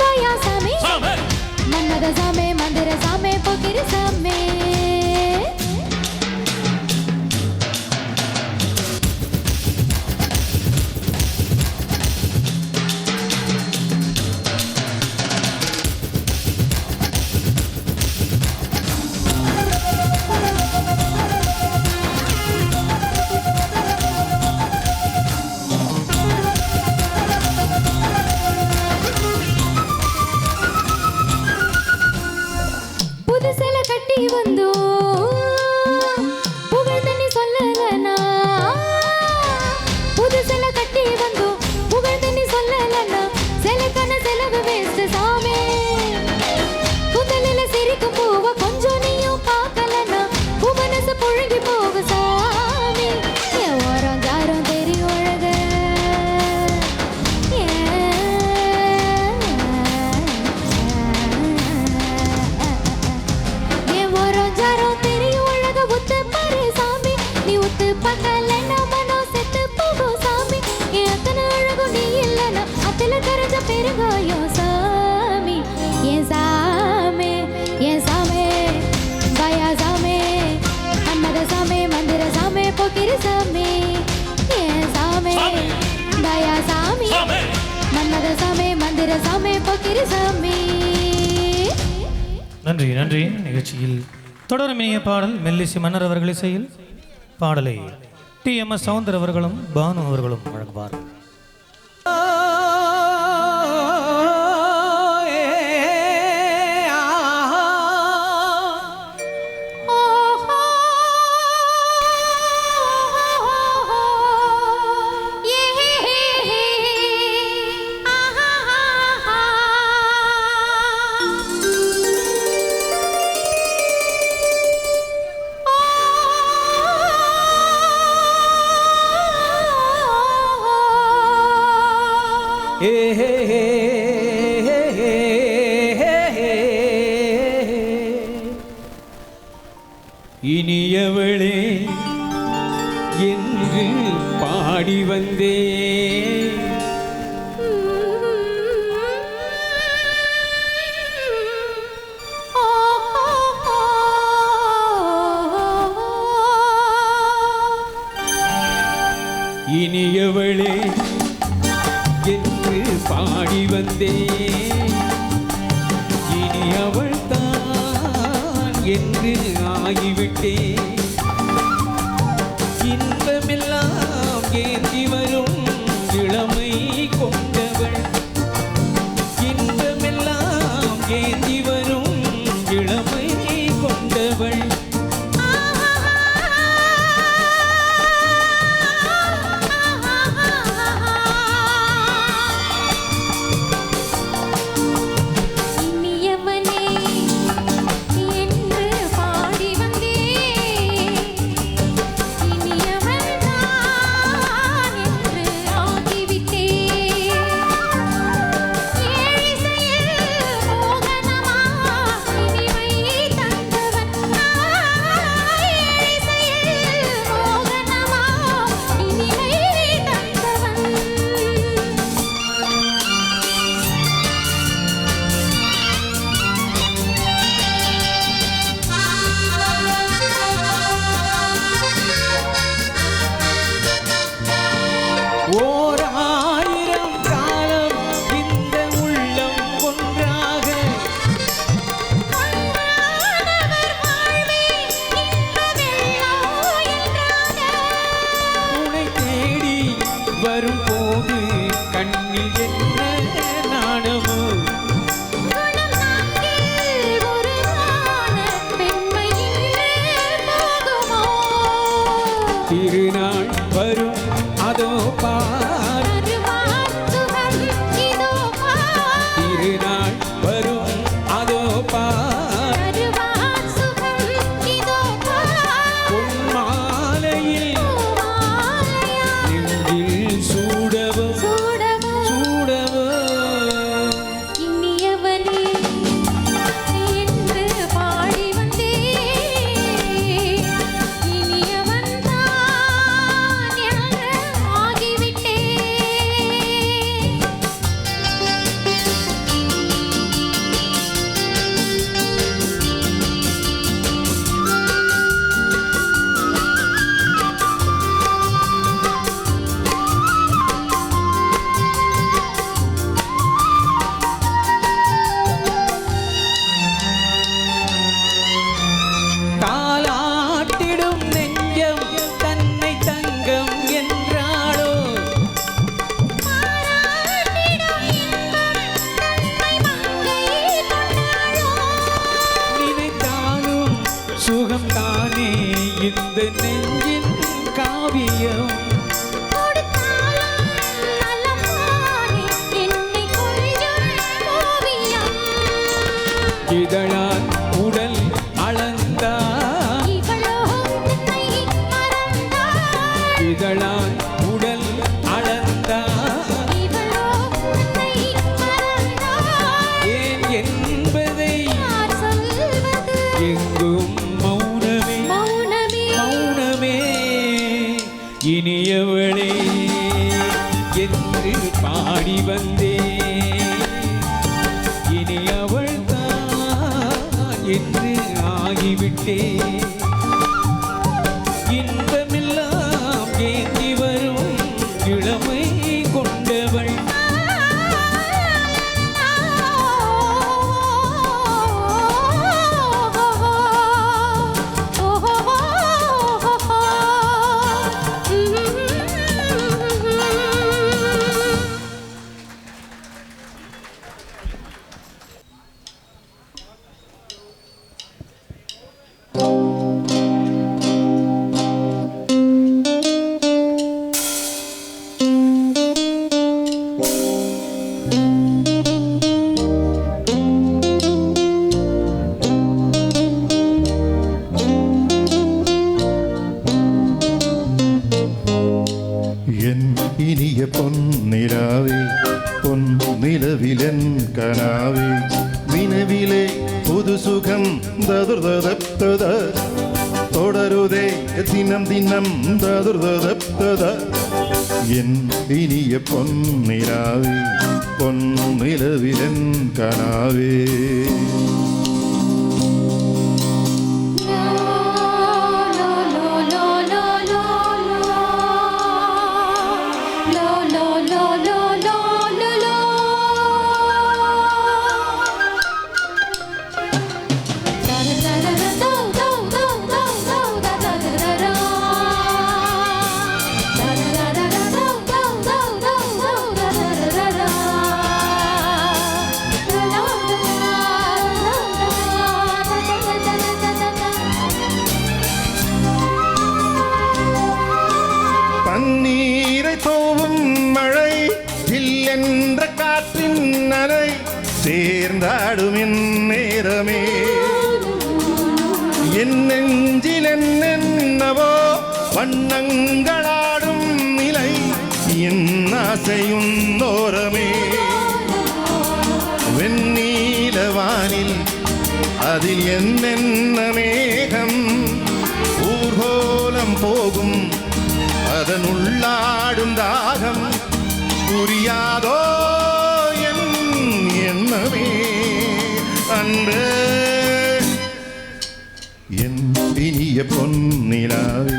பயா சாமி மன்மத சாமி மந்திர சாமி போக்கிரி சாமி புதுசல கட்டி வந்தோ புகழ் தண்ணி சொல்லலனா புதுசல கட்டி வந்தோ புகழ் தண்ணி சொல்லலனா செலக்கான செலவு வேஸ்ட் சாமி புதலில சிரிக்கும் பூவ கொஞ்சம் நீயும் பார்க்கலனா மனசு புழுங்கி போக சாமி என் ஓரம் ஜாரம் தெரியும் அழக என் ஓரம் ஜாரம் தெரியும் அழக உத்து பாரு சாமி நீ உத்து பார்க்கலன்னா மனம் செத்து போகும் சாமி என் அத்தனை அழகும் நீ இல்லைன்னா அத்தில கரைஞ்ச பெருங்காயம் சாமி என் சாமி என் சாமி பயா சாமி மன்மத சாமி மந்திர சாமி போக்கிரி சாமி என் சாமி தயா சாமி மன்மத சாமி மந்திர சாமி போக்கிரி சாமி நன்றி நன்றி. நிகழ்ச்சியில் தொடரும் இனிய பாடல் மெல்லிசி மன்னர் அவர்கள் இசையில் பாடலை TMS சவுந்தர் அவர்களும் பானு அவர்களும் வழங்குவார். Oh ஏ ஹே ஹே ஹே ஹே ஹே. இனியவளே என்று பாடி வந்தே இனியவளே என்று பாடி வந்தே இனி அவள் தான் என்று ஆகிவிட்டே இன்பமெல்லாம் ஏந்தி வரும் இளமை கொண்டவள் இன்பமெல்லாம் ஏந்தி வரும் இளமை கொண்டவள் ஓர் ஆயிரம் காலம் இந்த உள்ளம் ஒன்றாக உன்னை தேடி வரும்போது கண்ணில் என்ன நாணமோ திருநாள் வரும் அதோ பார் திருநாள் வரும் அதோ பார் பொன்மாலையில் நெஞ்சில் சூடவோ சூடவோ தாலாட்டிடும் நெஞ்சம் தன்னை தங்கம் என்றாளோ நினைத்தாலும் சுகம் தானே இந்த நெஞ்சின் காவியம் இதழால் உடல் அளந்தார் இதழால் உடல் அளந்தார் ஏன் என்பதை எங்கும் மௌனமே மௌனமே இனியவளே என்று பாடி வந்தே இனி அவள் தான் என்று ஆகிவிட்டே இன்பமெல்லாம் ஏந்தி வரும் இளமை கொண்டவள் என் இனிய பொன்னிலாவே പൊന്നിലവിലൻ കനാവേ നിലവിലെ പുതുസുഖം ദതുർദപ്തത തുടരുതേ ദിനം ദിനം ദതുർദപ്തത എൻ ഇനിയ പൊന്നിലാവേ പൊന്നിലവിലൻ കനാവേ பன்னீரை தோவும் மழை இல்லென்ற காற்றின் அலை சேர்ந்தாடும் நேரமே என் நெஞ்சில் என்னென்னவோ வண்ணங்களாடும் நிலை என் ஆசையும் நோரமே வெண்ணீலவானில் அதில் என்னென்ன மேகம் ஊர்கோலம் போகும் அதனுள்ளாடும் தாகம் புரியாதோ என் எண்ணமே அன்பே என் இனிய பொன்னிலாவே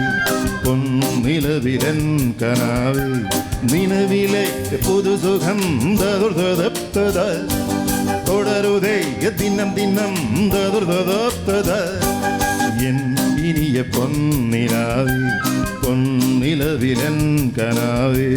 பொன்னிலவிலன் கனாவே நினைவிலே புது சுகம் ததுர்தப்தத தொடருதே தினம் தினம் ததுர்தப்தத என் இனிய பொன்னிலாவே பொன்னிலவிலன் கனாவே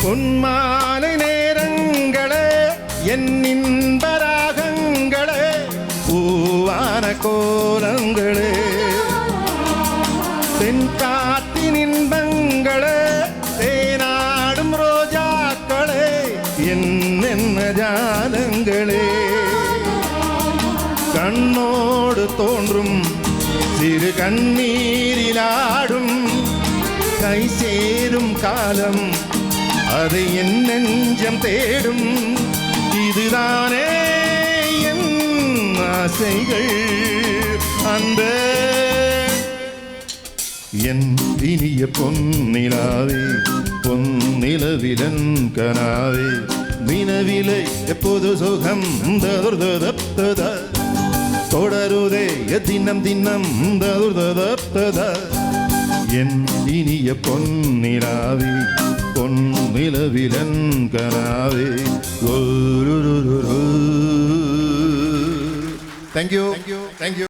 பொன்மாலை நேரங்களே என் இன்பராகங்களே பூவான கோலங்களே தென்காட்டின் இன்பங்களே தேனாடும் ரோஜாக்களே என்னென்ன ஜாலங்களே கண்ணோடு தோன்றும் சிறு கண்ணீரிலாடும் கை சேரும் காலம் அதை என் நெஞ்சம் தேடும் இதுதானே என் ஆசைகள் அன்பே என் இனிய பொன்னிலாவே பொன்னிலவிலன் கனாவே நினைவிலே எப்போது சுகம் ததுர்தப்தத தொடருதே தினம் தினம் ததுர்தப்தத என் இனிய பொன்னிலாவே பொன்னிலவிலன் கனாவே தேங்க்யூ தேங்க்யூ